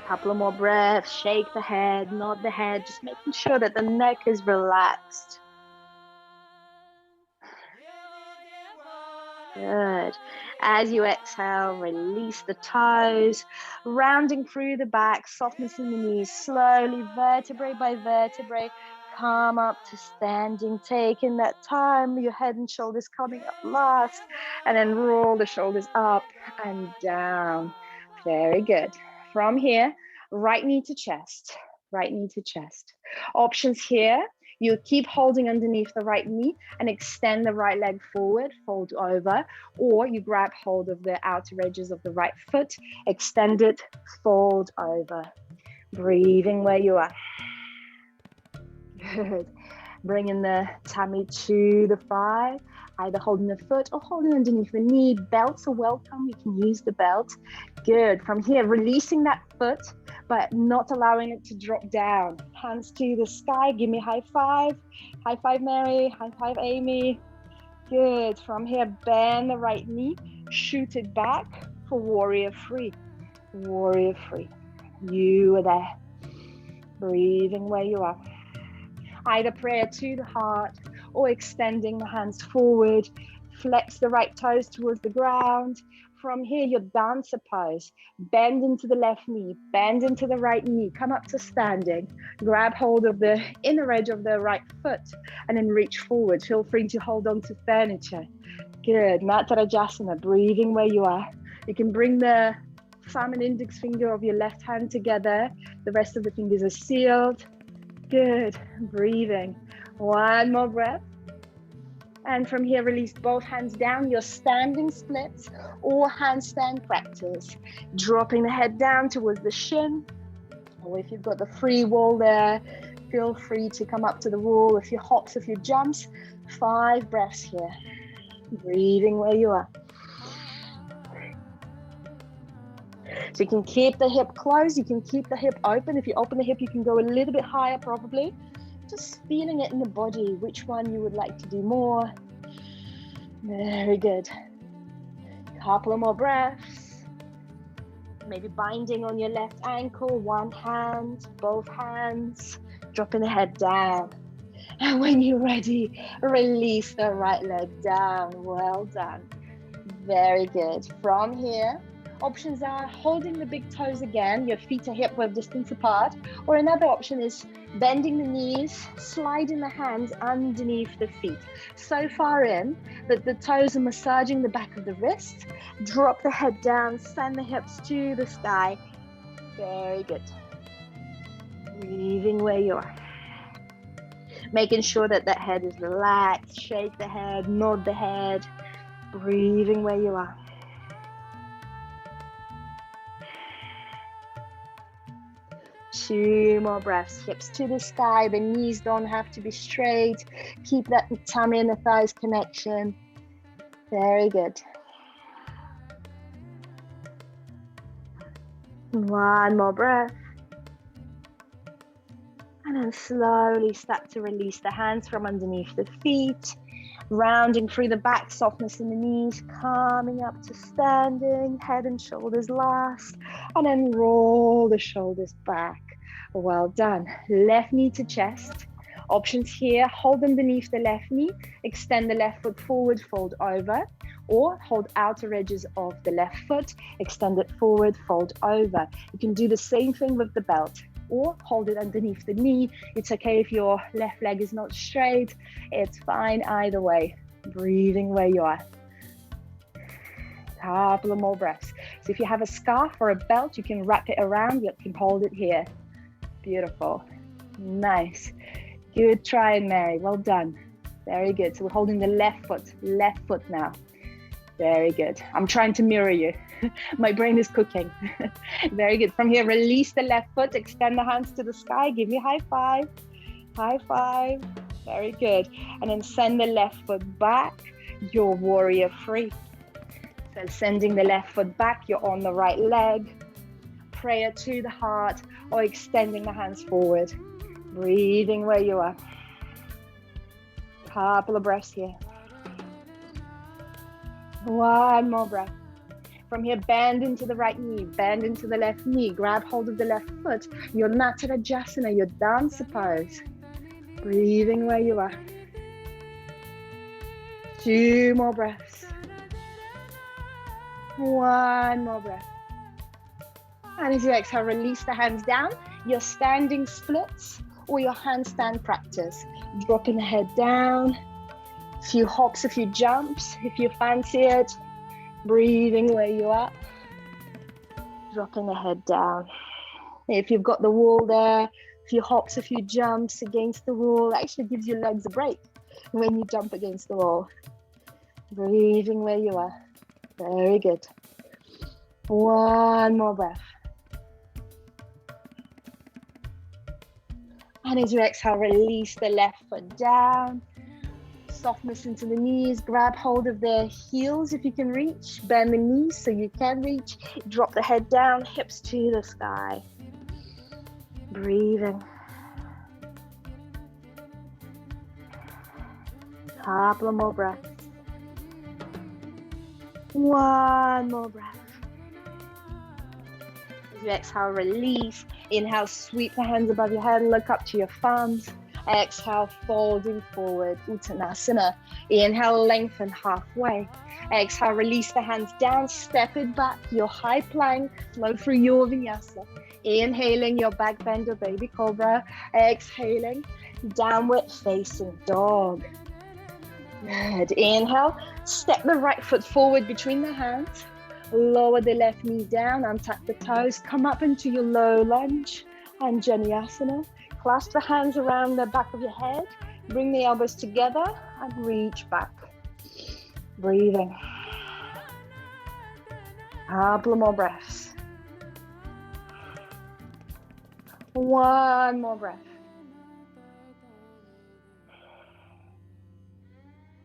Couple of more breaths. Shake the head, nod the head, just making sure that the neck is relaxed. Good. As you exhale, release the toes, rounding through the back, softness in the knees, slowly, vertebrae by vertebrae, come up to standing, taking that time, your head and shoulders coming up last, and then roll the shoulders up and down. Very good. From here, right knee to chest, right knee to chest. Options here, you keep holding underneath the right knee and extend the right leg forward, fold over, or you grab hold of the outer edges of the right foot, extend it, fold over. Breathing where you are. Good. Bringing the tummy to the thigh, either holding the foot or holding underneath the knee. Belts are welcome, you can use the belt. Good. From here, releasing that foot, but not allowing it to drop down. Hands to the sky, give me high five. High five, Mary. High five, Amy. Good. From here, bend the right knee, shoot it back for warrior three. Warrior three. You are there. Breathing where you are. Either prayer to the heart or extending the hands forward. Flex the right toes towards the ground. From here, your dancer pose. Bend into the left knee, bend into the right knee. Come up to standing. Grab hold of the inner edge of the right foot and then reach forward. Feel free to hold on to furniture. Good. Natarajasana, breathing where you are. You can bring the thumb and index finger of your left hand together. The rest of the fingers are sealed. Good. Breathing. One more breath. And from here, release both hands down, your standing splits or handstand practice. Dropping the head down towards the shin. Or if you've got the free wall there, feel free to come up to the wall. If you hops, if you jumps, 5 breaths here. Breathing where you are. So you can keep the hip closed, you can keep the hip open. If you open the hip, you can go a little bit higher probably. Just feeling it in the body, which one you would like to do more. Very good. Couple more breaths. Maybe binding on your left ankle, one hand, both hands, dropping the head down. And when you're ready, release the right leg down. Well done. Very good. From here, options are holding the big toes again, your feet are hip width distance apart, or another option is bending the knees, sliding the hands underneath the feet, so far in that the toes are massaging the back of the wrist. Drop the head down, send the hips to the sky. Very good. Breathing where you are. Making sure that that head is relaxed. Shake the head, nod the head. Breathing where you are. Two more breaths. Hips to the sky. The knees don't have to be straight. Keep that tummy and the thighs connection. Very good. One more breath. And then slowly start to release the hands from underneath the feet. Rounding through the back, softness in the knees, coming up to standing, head and shoulders last, and then roll the shoulders back. Well done. Left knee to chest. Options here, hold them beneath the left knee, extend the left foot forward, fold over, or hold outer edges of the left foot, extend it forward, fold over. You can do the same thing with the belt, or hold it underneath the knee. It's okay if your left leg is not straight. It's fine either way. Breathing where you are. Couple of more breaths. So if you have a scarf or a belt, you can wrap it around. You can hold it here. Beautiful. Nice. Good try, Mary. Well done. Very good. So we're holding the left foot now. Very good. I'm trying to mirror you. My brain is cooking. Very good. From here, release the left foot, extend the hands to the sky. Give me a high five. High five. Very good. And then send the left foot back. You're warrior three. So sending the left foot back, you're on the right leg. Prayer to the heart, or extending the hands forward. Breathing where you are. Couple of breaths here. One more breath. From here, bend into the right knee, bend into the left knee, grab hold of the left foot. Your Natarajasana, your dancer pose. Breathing where you are. Two more breaths. One more breath. And as you exhale, release the hands down. Your standing splits or your handstand practice. Dropping the head down. A few hops, a few jumps if you fancy it. Breathing where you are. Dropping the head down. If you've got the wall there, a few hops, a few jumps against the wall. Actually gives your legs a break when you jump against the wall. Breathing where you are. Very good. One more breath. And as you exhale, release the left foot down. Softness into the knees. Grab hold of the heels if you can reach. Bend the knees so you can reach. Drop the head down, hips to the sky. Breathing. Couple of more breaths. One more breath. As you exhale, release. Inhale, sweep the hands above your head, look up to your thumbs. Exhale, folding forward, Uttanasana. Inhale, lengthen halfway. Exhale, release the hands down, step it back, your high plank, flow through your Vinyasa. Inhaling, your back bend or baby cobra. Exhaling, downward facing dog. Good. Inhale, step the right foot forward between the hands. Lower the left knee down, untuck the toes, come up into your low lunge, Anjaneyasana. Clasp the hands around the back of your head, bring the elbows together and reach back. Breathing. Couple more breaths. One more breath.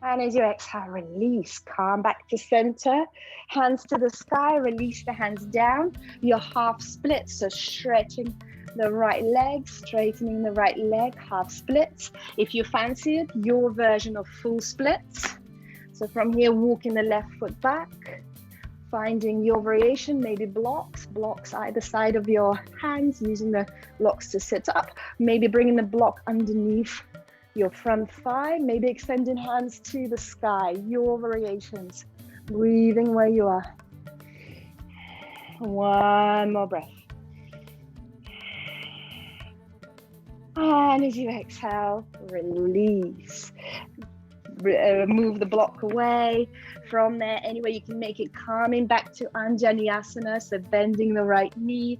And as you exhale, release, come back to center, hands to the sky, release the hands down, your half splits, so stretching the right leg, straightening the right leg, half splits. If you fancy it, your version of full splits. So from here, walking the left foot back, Finding your variation, maybe blocks either side of your hands, using the blocks to sit up, maybe bringing the block underneath your front thigh, maybe extending hands to the sky, your variations, breathing where you are. One more breath. And as you exhale, release. Move the block away. From there, anyway, you can make it coming back to Anjaneyasana, so bending the right knee.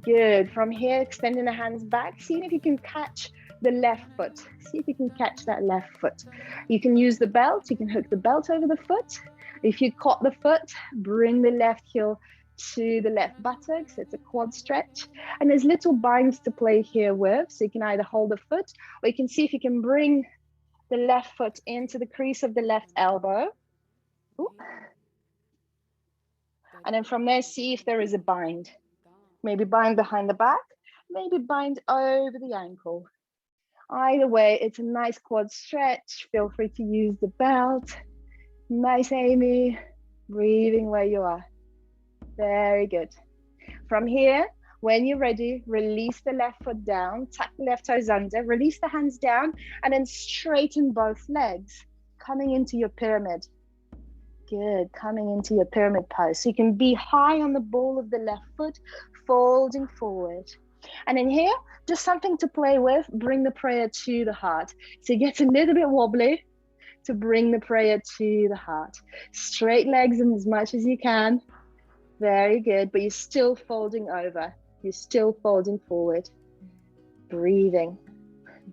Good. From here, extending the hands back, seeing if you can catch the left foot. See if you can catch that left foot. You can use the belt. You can hook the belt over the foot. If you caught the foot, bring the left heel to the left buttock, so it's a quad stretch. And there's little binds to play here with, so you can either hold the foot, or you can see if you can bring the left foot into the crease of the left elbow. Ooh. And then from there, see if there is a bind. Maybe bind behind the back, maybe bind over the ankle. Either way, it's a nice quad stretch. Feel free to use the belt. Nice, Amy. Breathing where you are. Very good. From here, when you're ready, release the left foot down, tuck the left toes under, release the hands down, and then straighten both legs, coming into your pyramid. Good, coming into your pyramid pose. So you can be high on the ball of the left foot, folding forward. And in here, just something to play with, bring the prayer to the heart. So it gets a little bit wobbly to bring the prayer to the heart. Straight legs in as much as you can. Very good, but you're still folding over. You're still folding forward. Breathing.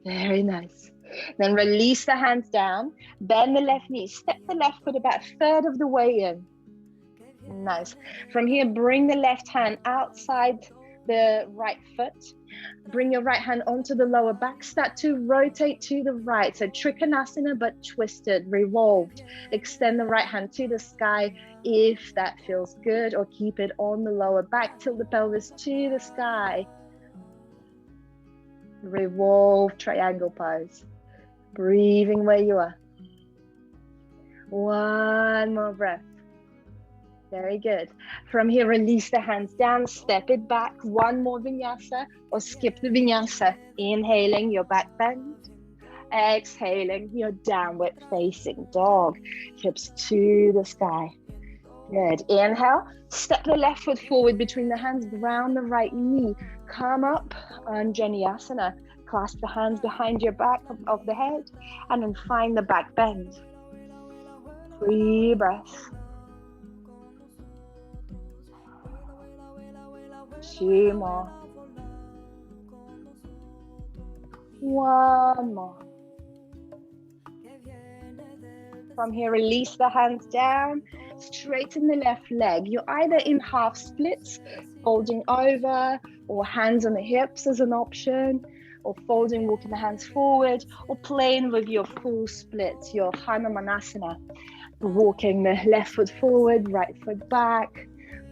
Very nice. Then release the hands down, bend the left knee, step the left foot about a third of the way in. Nice. From here, bring the left hand outside the right foot. Bring your right hand onto the lower back. Start to rotate to the right. So Trikonasana, but twisted, revolved. Extend the right hand to the sky if that feels good, or keep it on the lower back. Tilt the pelvis to the sky. Revolve, triangle pose. Breathing where you are. One more breath. Very good. From here, release the hands down, step it back. One more vinyasa, or skip the vinyasa. Inhaling your back bend. Exhaling your downward facing dog. Hips to the sky. Good. Inhale, step the left foot forward between the hands, ground the right knee. Come up, Anjaneyasana. Clasp the hands behind your back of the head, and then find the back bend. 3 breaths. 2 more. 1 more. From here, release the hands down, straighten the left leg. You're either in half splits, folding over, or hands on the hips as an option, or folding, walking the hands forward, or playing with your full splits, your Hanumanasana, walking the left foot forward, right foot back,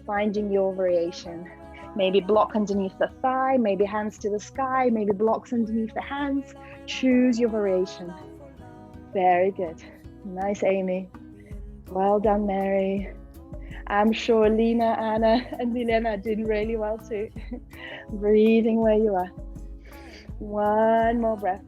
finding your variation. Maybe block underneath the thigh, maybe hands to the sky, maybe blocks underneath the hands. Choose your variation. Very good. Nice, Amy. Well done, Mary. I'm sure Lena, Anna, and Milena are doing really well too. Breathing where you are. 1 more breath.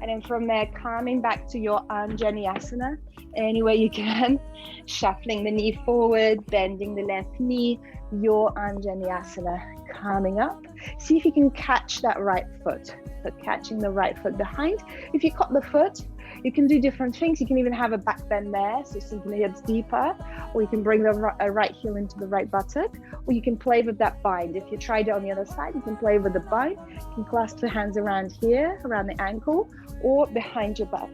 And then from there, coming back to your Anjaneyasana, any way you can. Shuffling the knee forward, bending the left knee, your Anjaneyasana. Coming up. See if you can catch that right foot. So catching the right foot behind. If you caught the foot, you can do different things. You can even have a back bend there, so simply hips deeper, or you can bring the right heel into the right buttock, or you can play with that bind. If you tried it on the other side, you can play with the bind. You can clasp the hands around here, around the ankle, or behind your back.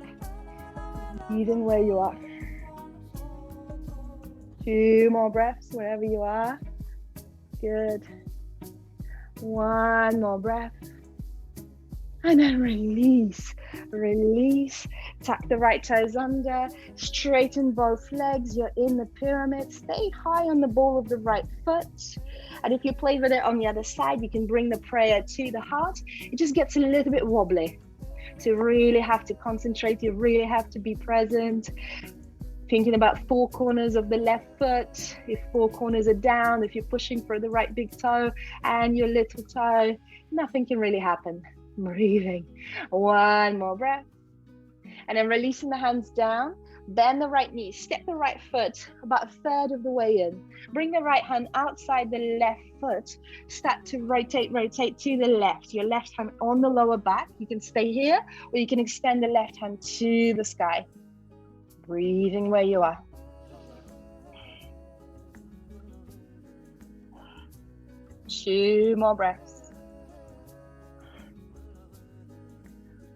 Breathing where you are. 2 more breaths wherever you are. Good. 1 more breath. And then release, release, tuck the right toes under, straighten both legs, you're in the pyramid, stay high on the ball of the right foot. And if you play with it on the other side, you can bring the prayer to the heart. It just gets a little bit wobbly. So you really have to concentrate, you really have to be present. Thinking about four corners of the left foot. If four corners are down, if you're pushing for the right big toe and your little toe, nothing can really happen. Breathing. One more breath. And then releasing the hands down. Bend the right knee, step the right foot about a third of the way in. Bring the right hand outside the left foot. Start to rotate to the left. Your left hand on the lower back. You can stay here, or you can extend the left hand to the sky. Breathing where you are. Two more breaths.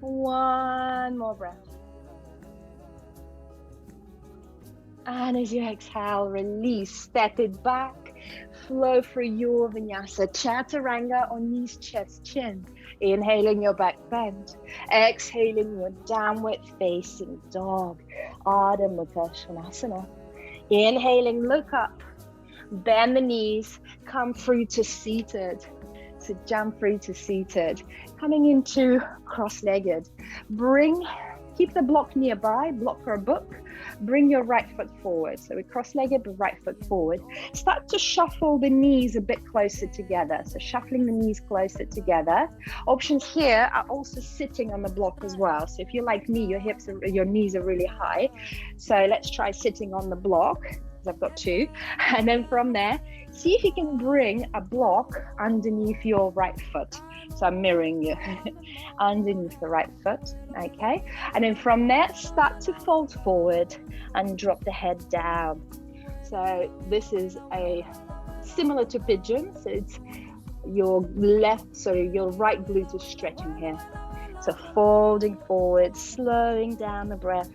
One more breath. And as you exhale, release, step it back, flow through your Vinyasa, Chaturanga on knees, chest, chin. Inhaling your back bend, exhaling your downward facing dog, Ardha Mukha Svanasana. Inhaling, look up, bend the knees, come through to seated. So jump through to seated, coming into cross-legged. Keep the block nearby, block or book. Bring your right foot forward. So we're cross-legged, but right foot forward. Start to shuffle the knees a bit closer together. So shuffling the knees closer together. Options here are also sitting on the block as well. So if you're like me, your knees are really high. So let's try sitting on the block, because I've got two. And then from there, see if you can bring a block underneath your right foot. So I'm mirroring you underneath the right foot, okay? And then from there, start to fold forward and drop the head down. So this is similar to pigeon. So it's your right glute is stretching here. So folding forward, slowing down the breath.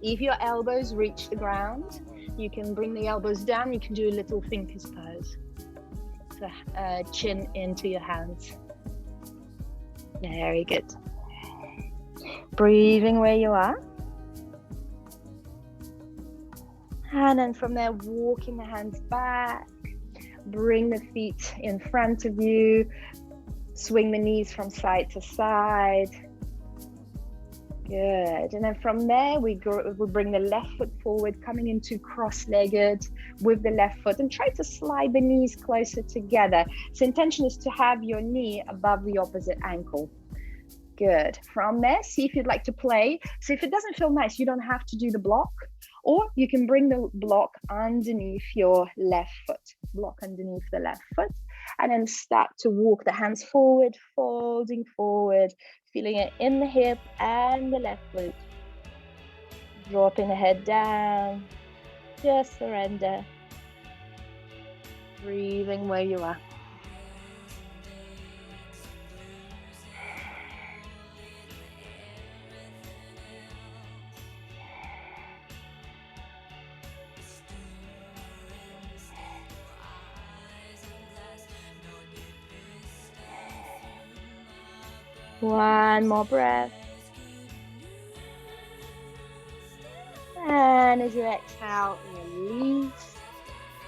If your elbows reach the ground, you can bring the elbows down. You can do a little thinker's pose. So chin into your hands. Very good. Breathing where you are. And then from there, walking the hands back. Bring the feet in front of you. Swing the knees from side to side. Good. And then from there, we bring the left foot forward, coming into cross-legged with the left foot, and try to slide the knees closer together. So intention is to have your knee above the opposite ankle. Good. From there, see if you'd like to play. So if it doesn't feel nice, you don't have to do the block, or you can bring the block underneath your left foot. Block underneath the left foot, and then start to walk the hands forward, folding forward, feeling it in the hip and the left glute. Dropping the head down, just surrender. Breathing where you are. One more breath. And as you exhale, release.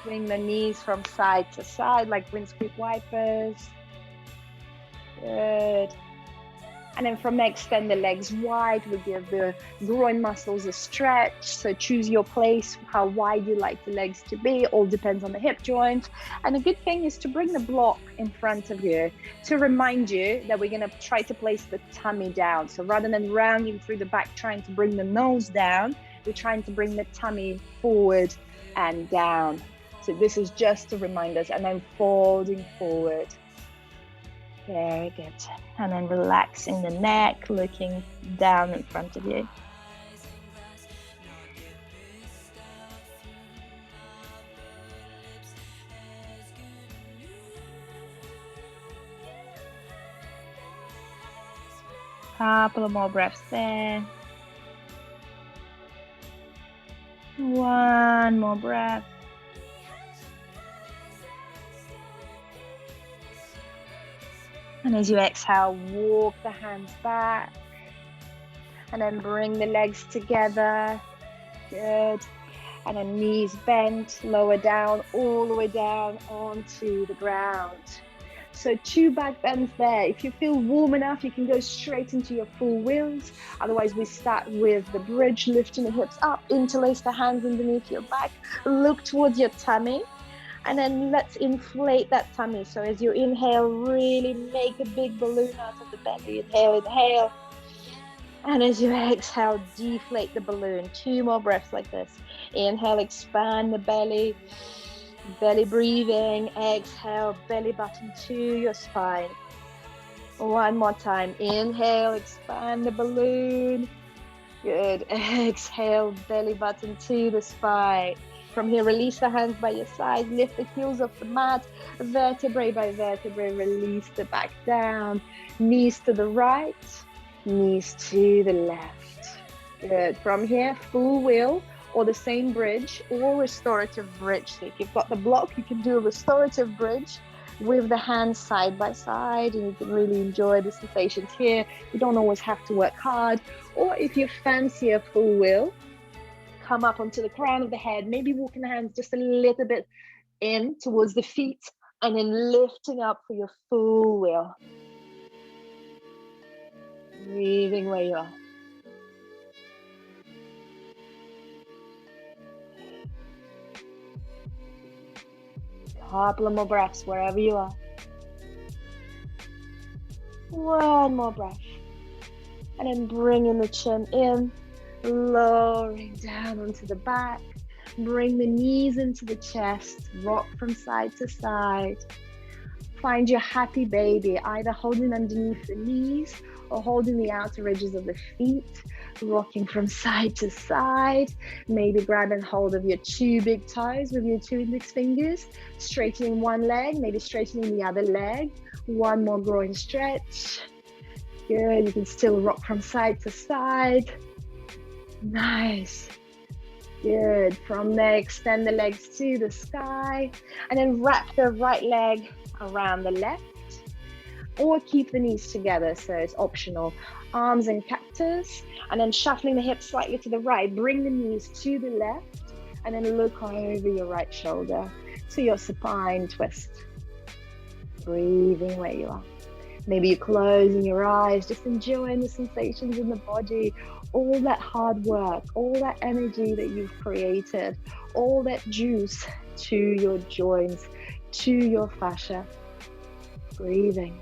Bring the knees from side to side like windscreen wipers. Good. And then from there, extend the legs wide. We give the groin muscles a stretch. So choose your place, how wide you like the legs to be. All depends on the hip joint. And the good thing is to bring the block in front of you to remind you that we're going to try to place the tummy down. So rather than rounding through the back, trying to bring the nose down, we're trying to bring the tummy forward and down. So this is just to remind us, and then folding forward. Very good. And then relaxing the neck, looking down in front of you. Couple of more breaths there. One more breath. And as you exhale, walk the hands back. And then bring the legs together. Good. And then knees bent, lower down, all the way down onto the ground. So 2 back bends there. If you feel warm enough, you can go straight into your full wheels. Otherwise, we start with the bridge, lifting the hips up, interlace the hands underneath your back, look towards your tummy, and then let's inflate that tummy. So as you inhale, really make a big balloon out of the belly. Inhale, inhale. And as you exhale, deflate the balloon. 2 more breaths like this. Inhale, expand the belly. Belly breathing. Exhale, belly button to your spine. 1 more time. Inhale, expand the balloon. Good. Exhale, belly button to the spine. From here, release the hands by your side. Lift the heels off the mat. Vertebrae by vertebrae, release the back down. Knees to the right. Knees to the left. Good. From here, full wheel or the same bridge or restorative bridge. So if you've got the block, you can do a restorative bridge with the hands side by side, and you can really enjoy the sensations here. You don't always have to work hard. Or if you fancy a full wheel, come up onto the crown of the head, maybe walking the hands just a little bit in towards the feet, and then lifting up for your full wheel. Breathing where you are. Couple of more breaths wherever you are. 1 more breath. And then bringing the chin in, lowering down onto the back. Bring the knees into the chest, rock from side to side. Find your happy baby, either holding underneath the knees or holding the outer edges of the feet, rocking from side to side. Maybe grabbing hold of your 2 big toes with your 2 index fingers, straightening one leg, maybe straightening the other leg. 1 more groin stretch. Good, you can still rock from side to side. Nice. Good, from there, extend the legs to the sky, and then wrap the right leg around the left, or keep the knees together, so it's optional. Arms and cactus, and then shuffling the hips slightly to the right. Bring the knees to the left, and then look over your right shoulder to your supine twist. Breathing where you are. Maybe you're closing your eyes, just enjoying the sensations in the body, all that hard work, all that energy that you've created, all that juice to your joints, to your fascia. Breathing.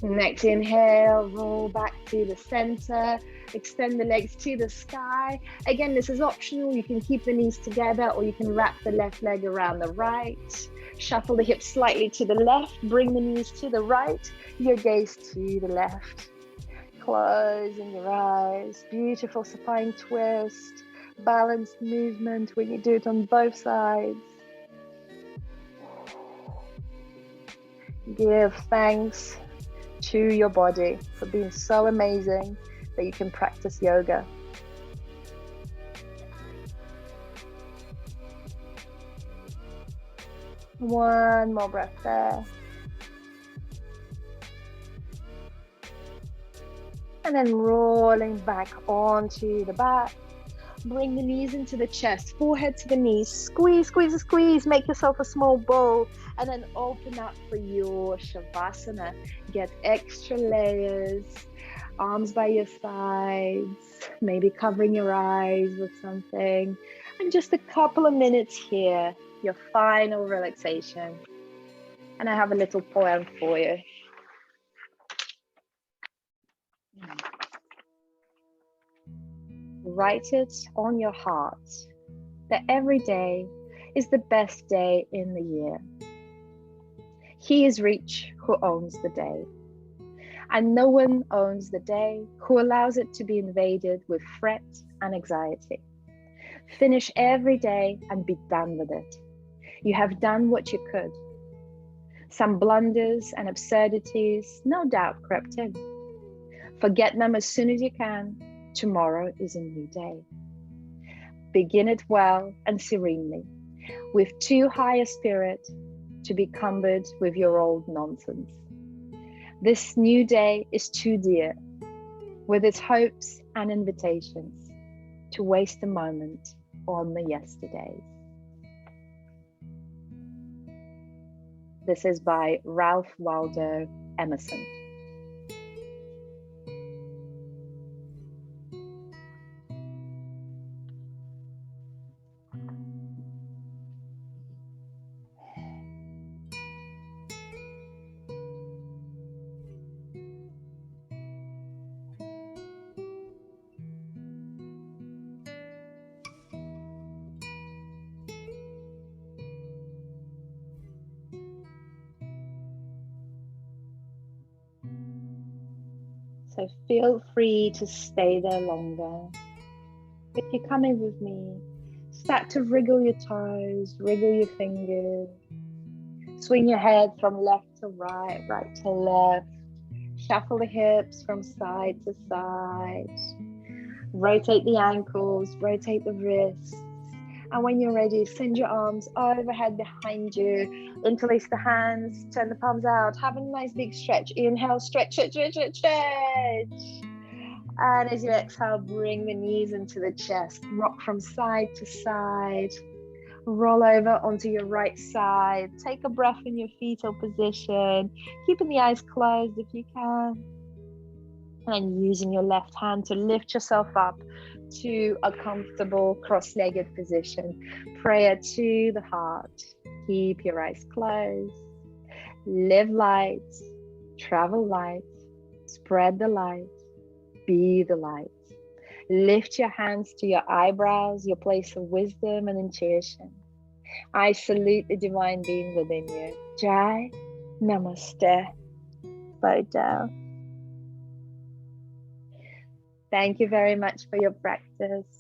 Next inhale, roll back to the center, extend the legs to the sky. Again, this is optional. You can keep the knees together, or you can wrap the left leg around the right. Shuffle the hips slightly to the left, bring the knees to the right, your gaze to the left. Closing your eyes, beautiful supine twist, balanced movement when you do it on both sides. Give thanks to your body for being so amazing that you can practice yoga. One more breath there. And then rolling back onto the back. Bring the knees into the chest, forehead to the knees. Squeeze, squeeze, squeeze. Make yourself a small bowl. And then open up for your Shavasana. Get extra layers. Arms by your sides. Maybe covering your eyes with something. And just a couple of minutes here. Your final relaxation. And I have a little poem for you. Write it on your heart that every day is the best day in the year. He is rich who owns the day, and no one owns the day who allows it to be invaded with fret and anxiety. Finish every day and be done with it. You have done what you could. Some blunders and absurdities no doubt crept in. Forget them as soon as you can. Tomorrow is a new day. Begin it well and serenely, with too high a spirit to be cumbered with your old nonsense. This new day is too dear with its hopes and invitations to waste a moment on the yesterdays. This is by Ralph Waldo Emerson. So feel free to stay there longer. If you're coming with me, start to wriggle your toes, wriggle your fingers, swing your head from left to right, right to left, shuffle the hips from side to side, rotate the ankles, rotate the wrists. And when you're ready, send your arms overhead behind you, interlace the hands, turn the palms out, have a nice big stretch. Inhale, stretch, stretch, stretch, stretch, stretch. And as you exhale, bring the knees into the chest, rock from side to side, roll over onto your right side, take a breath in your fetal position, keeping the eyes closed if you can, and using your left hand to lift yourself up to a comfortable cross-legged position. Prayer to the heart. Keep your eyes closed. Live light, travel light, spread the light, be the light. Lift your hands to your eyebrows, your place of wisdom and intuition. I salute the divine being within you. Jai, Namaste, bow down. Thank you very much for your practice.